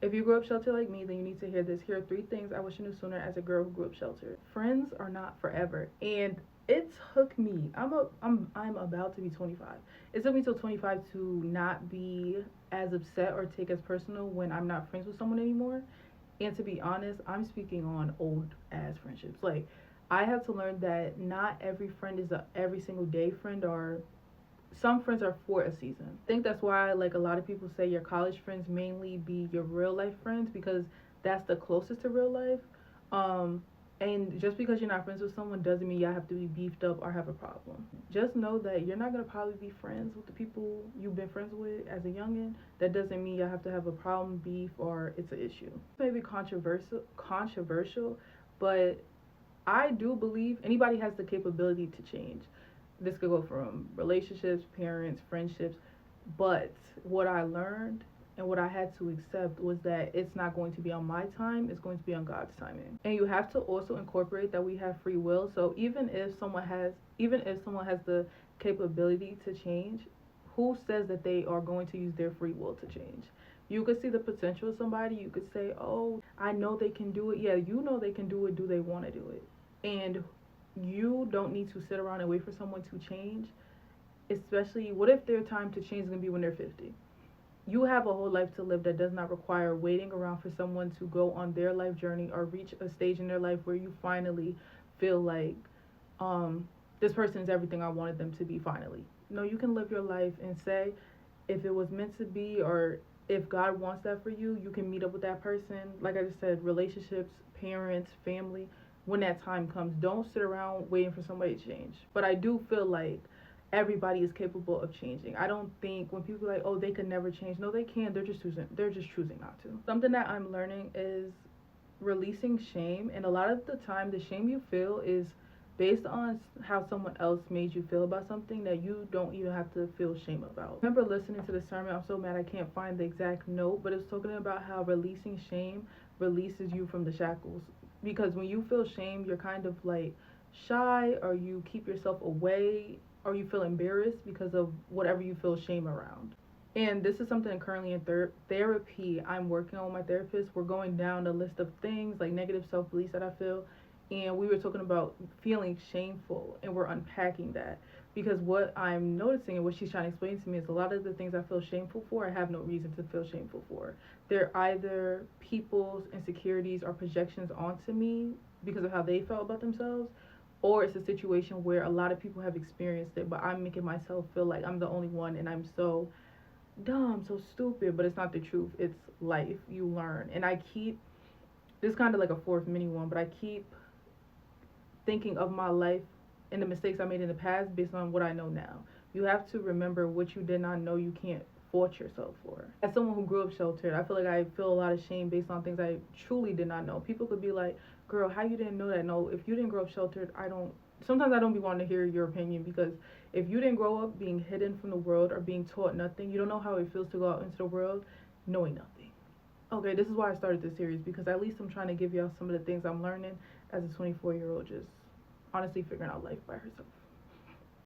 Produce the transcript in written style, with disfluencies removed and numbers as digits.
If you grew up sheltered like me, then you need to hear this. Here are 3 things I wish I knew sooner as a girl who grew up sheltered. Friends are not forever, and it took me. I'm about to be 25. It took me till 25 to not be as upset or take as personal when I'm not friends with someone anymore. And to be honest, I'm speaking on old ass friendships. Like, I have to learn that not every friend is a every single day friend, or some friends are for a season. I think that's why, like, a lot of people say your college friends mainly be your real life friends, because that's the closest to real life. Um, and just because you're not friends with someone doesn't mean y'all have to be beefed up or have a problem. Just know that you're not gonna probably be friends with the people you've been friends with as a youngin. That doesn't mean y'all have to have a problem, beef, or it's an issue. Maybe controversial, but I do believe anybody has the capability to change. This could go from relationships, parents, friendships, but what I learned and what I had to accept was that it's not going to be on my time, it's going to be on God's timing. And you have to also incorporate that we have free will. So even if someone has the capability to change, who says that they are going to use their free will to change? You could see the potential of somebody, you could say, "Oh, I know they can do it." Yeah, you know they can do it. Do they want to do it? And you don't need to sit around and wait for someone to change. Especially, what if their time to change is going to be when they're 50? You have a whole life to live that does not require waiting around for someone to go on their life journey or reach a stage in their life where you finally feel like, um, this person is everything I wanted them to be finally. No, you can live your life and say, if it was meant to be, or if God wants that for you, you can meet up with that person. Like I just said, relationships, parents, family, when that time comes. Don't sit around waiting for somebody to change. But I do feel like everybody is capable of changing. I don't think when people are like, "Oh, they could never change." No, they can. They're just choosing not to. Something that I'm learning is releasing shame, and a lot of the time the shame you feel is based on how someone else made you feel about something that you don't even have to feel shame about. I remember listening to the sermon. I'm so mad I can't find the exact note, but it's talking about how releasing shame releases you from the shackles, because when you feel shame, you're kind of like shy, or you keep yourself away, or you feel embarrassed because of whatever you feel shame around. And this is something currently in therapy. I'm working on my therapist. We're going down a list of things like negative self beliefs that I feel. And we were talking about feeling shameful, and we're unpacking that. Because what I'm noticing and what she's trying to explain to me is a lot of the things I feel shameful for, I have no reason to feel shameful for. They're either people's insecurities or projections onto me because of how they felt about themselves, or it's a situation where a lot of people have experienced it, but I'm making myself feel like I'm the only one, and I'm so dumb, so stupid. But it's not the truth. It's life. You learn. And I keep, this is kind of like a fourth mini one, but I keep thinking of my life and the mistakes I made in the past based on what I know now. You have to remember what you did not know you can't fault yourself for. As someone who grew up sheltered, I feel like I feel a lot of shame based on things I truly did not know. People could be like, "Girl, how you didn't know that?" No, if you didn't grow up sheltered, sometimes I don't be wanting to hear your opinion, because if you didn't grow up being hidden from the world or being taught nothing, you don't know how it feels to go out into the world knowing nothing. Okay, this is why I started this series, because at least I'm trying to give y'all some of the things I'm learning as a 24-year-old, just honestly figuring out life by herself.